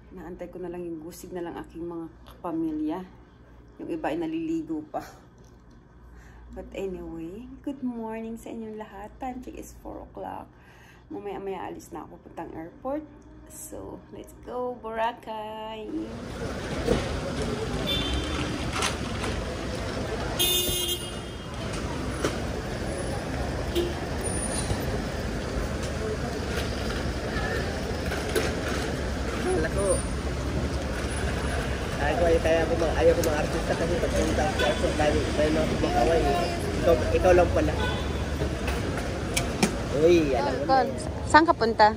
Naantay ko na lang yung gusig na lang aking mga kapamilya. Yung iba ay naliligo pa. But anyway, good morning sa inyong lahat. Time check is 4 o'clock. Mamaya-maya alis na ako puntang airport. So, let's go, Boracay! Ayaw ko mga artista kasi pagpunta sa airport dahil tayo na kumakaway. Ikaw lang pala. Uy, alam mo na. Saan ka punta?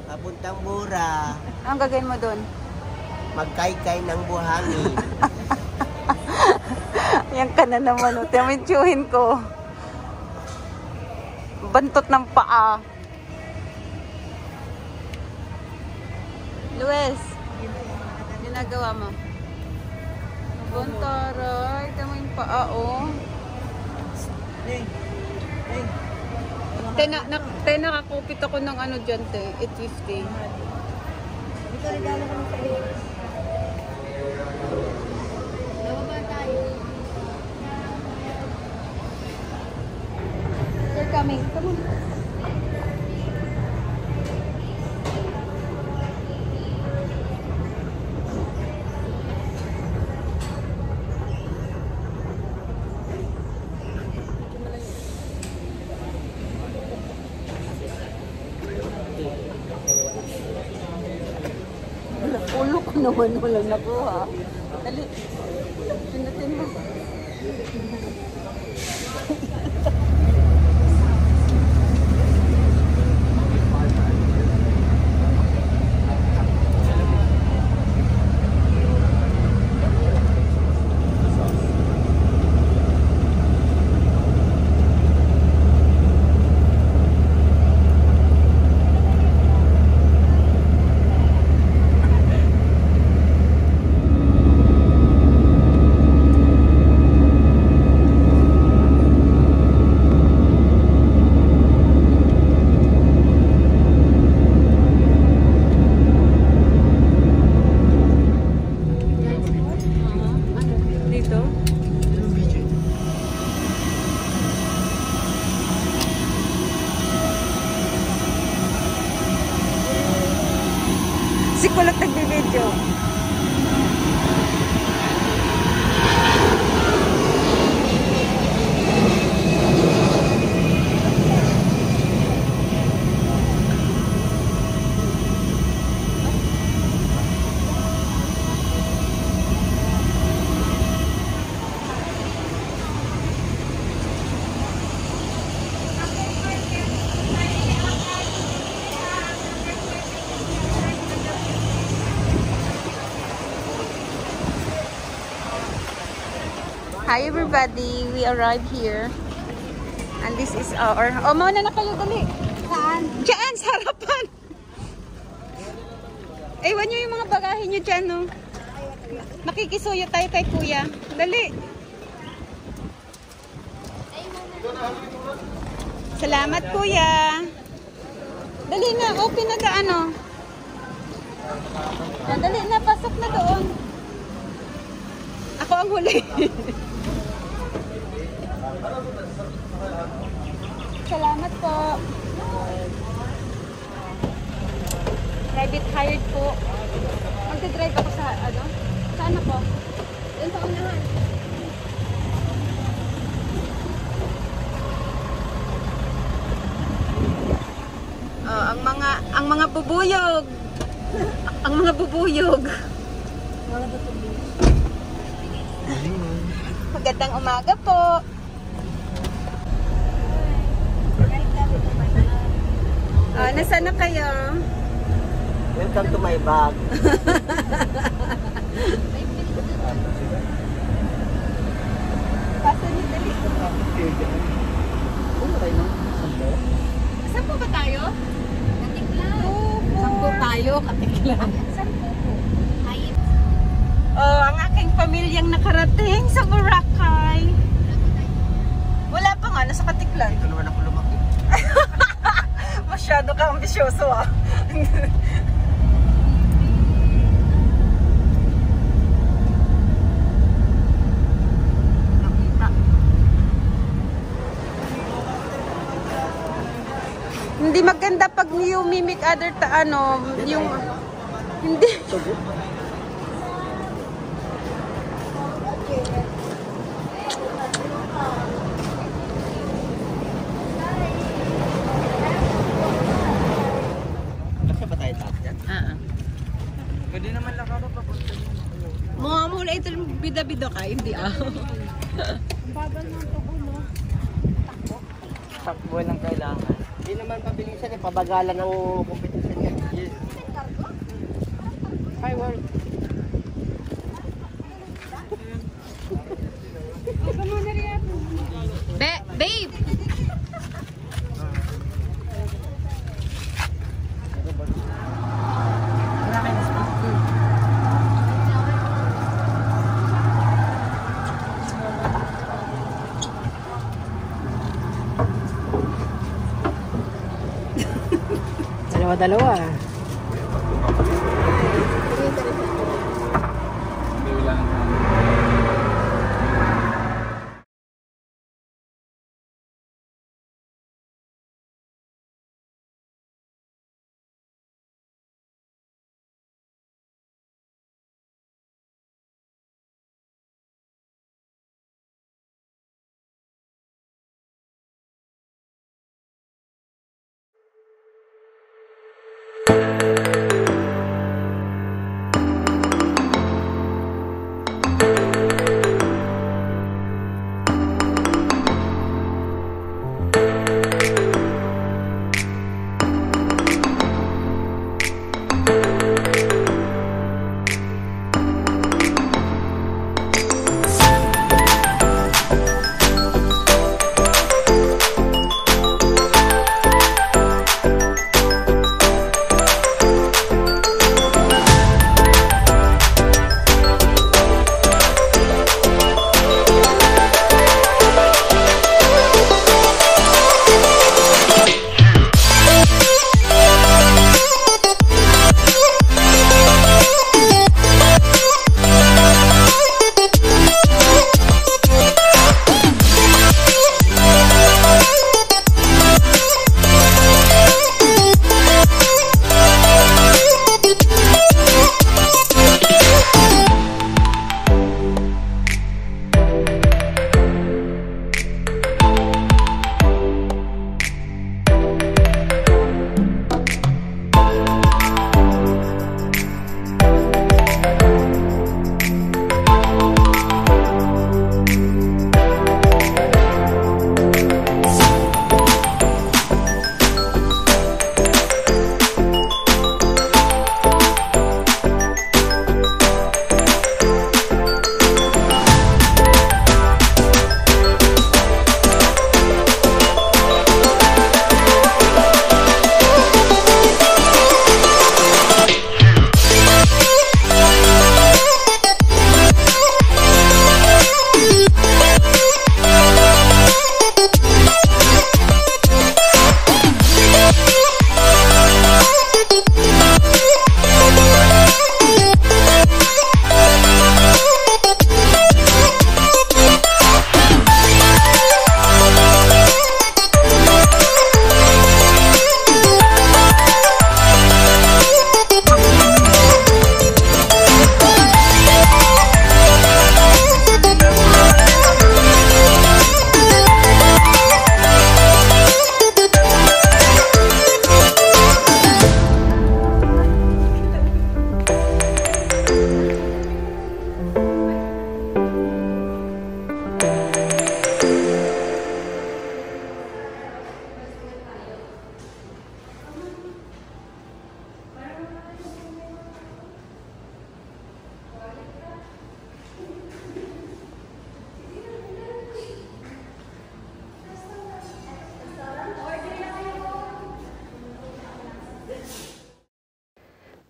Papuntang Bura. Anong gagawin mo doon? Magkaykay ng buhangin. Yan ka na naman. Tiyamitsuhin ko. Bantot ng paa. Luis, ginagawa mo? Bontaray, ito mo yung paa, oh. Nakakupit ako ng ano dyan, 850. Ito regalo ko sa iyo. Nababa tayo. They're coming. Come on. Ulo ko naman walang nakuha. Dali. Pinutin mo. Si Kulot nagbibideo. Hi everybody, we arrived here. And this is our... Oh, mauna na kayo, dali. Saan? Diyan, sa harapan. Ewan nyo yung mga bagahe nyo dyan, no? Makikisuyo tayo kay kuya. Dali. Salamat, kuya. Dali na, open na gaano. Dali na, pasok na doon. Ako ang huli. Salamat po. Private hired po. Magdadrive ako sa ano? Saan ako? Doon sa unahan. Oh, ang mga bubuyog. Ang mga bubuyog. Magandang umaga po. Nasaan na kayo? Welcome to my bag. Pasa niyo dali. Saan po ba tayo? Katiklan. Saan po tayo? Katiklan. Saan po po? Oh, ang aking pamilyang nakarating sa Boracay. Wala pa nga, nasa Katiklan. Ito naman ako lumaki. Masyado ka ambisyoso ah. Hindi maganda pag you mimic other yung hindi. Kasi ba tayo taas yan? Pwede naman lang ako papunta. Mga mula ito bida-bida ka, hindi Takbo lang kailangan. Hindi naman pabilisan eh, pabagalan ng competition yan. Yes. Firework. Babe! Dalawa-dalawa.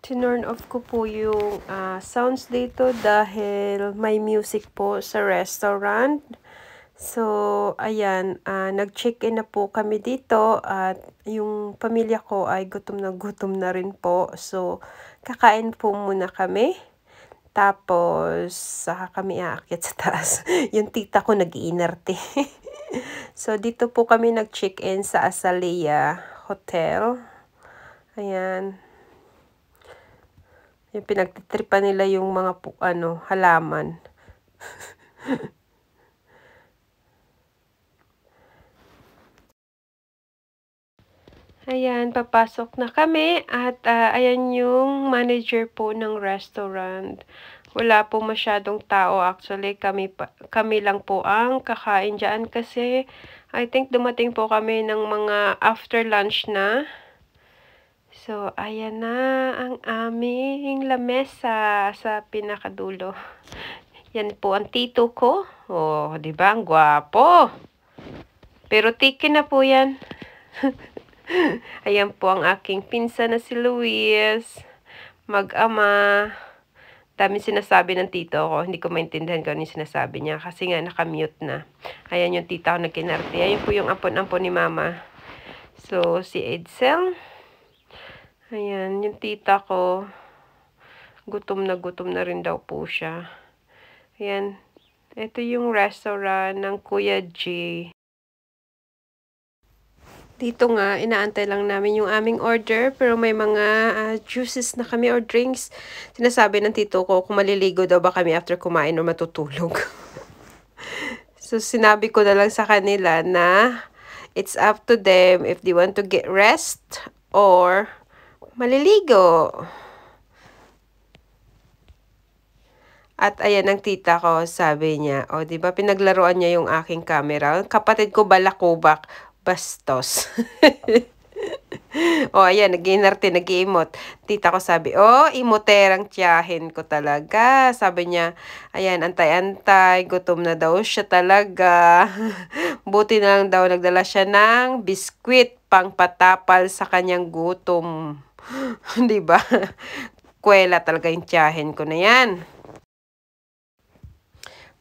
Tinurn off ko po yung sounds dito dahil may music po sa restaurant. So, ayan, nag-check-in na po kami dito at yung pamilya ko ay gutom na rin po. So, kakain po muna kami. Tapos, saka kami aakyat sa taas. Yung tita ko nag-iinerte. So, dito po kami nag-check-in sa Azalea hotel. Ayan. Yung pinagtitripan nila yung mga halaman. Ayan, papasok na kami at ayan yung manager po ng restaurant. Wala po masyadong tao actually, kami lang po ang kakain dyan kasi I think dumating po kami ng mga after lunch na. So, ayan na ang aming lamesa sa pinakadulo. Yan po ang tito ko. Oh, di ba? Ang gwapo. Pero tiki na po yan. Ayan po ang aking pinsan na si Luis. Mag-ama. Dami sinasabi ng tito ko. Hindi ko maintindihan kung ano yung sinasabi niya. Kasi nga nakamute na. Ayan yung tita ko na kinarte. Ayan po yung ampon-ampon ni mama. So, si Edsel. Ayan, yung tita ko. Gutom na rin daw po siya. Ayan. Ito yung restaurant ng Kuya G. Dito nga, inaantay lang namin yung aming order. Pero may mga juices na kami or drinks. Sinasabi ng tito ko kung maliligo daw ba kami after kumain o matutulog. So, sinabi ko na lang sa kanila na it's up to them if they want to get rest or maliligo. At ayan ang tita ko, sabi niya, o di ba pinaglaruan niya yung aking camera. Kapatid ko balakubak, bastos. O ayan, nag-inarte, nag-emote. Tita ko sabi, oh, imoterang tiyahin ko talaga. Sabi niya, ayan, antay-antay, gutom na daw siya talaga. Buti na lang daw nagdala siya ng biskwit pang patapal sa kanyang gutom. Di ba? Kwela talaga yung tiyahin ko na yan.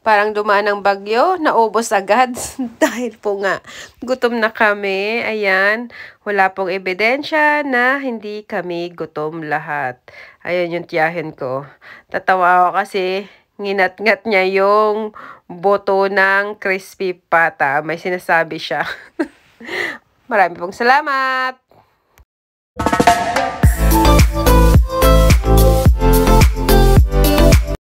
Parang dumaan ng bagyo, naubos agad. Dahil po nga, gutom na kami. Ayan, wala pong ebidensya na hindi kami gutom lahat. Ayan yung tiyahin ko. Tatawa ako kasi nginat-ngat niya yung boto ng crispy pata. May sinasabi siya. Marami pong salamat!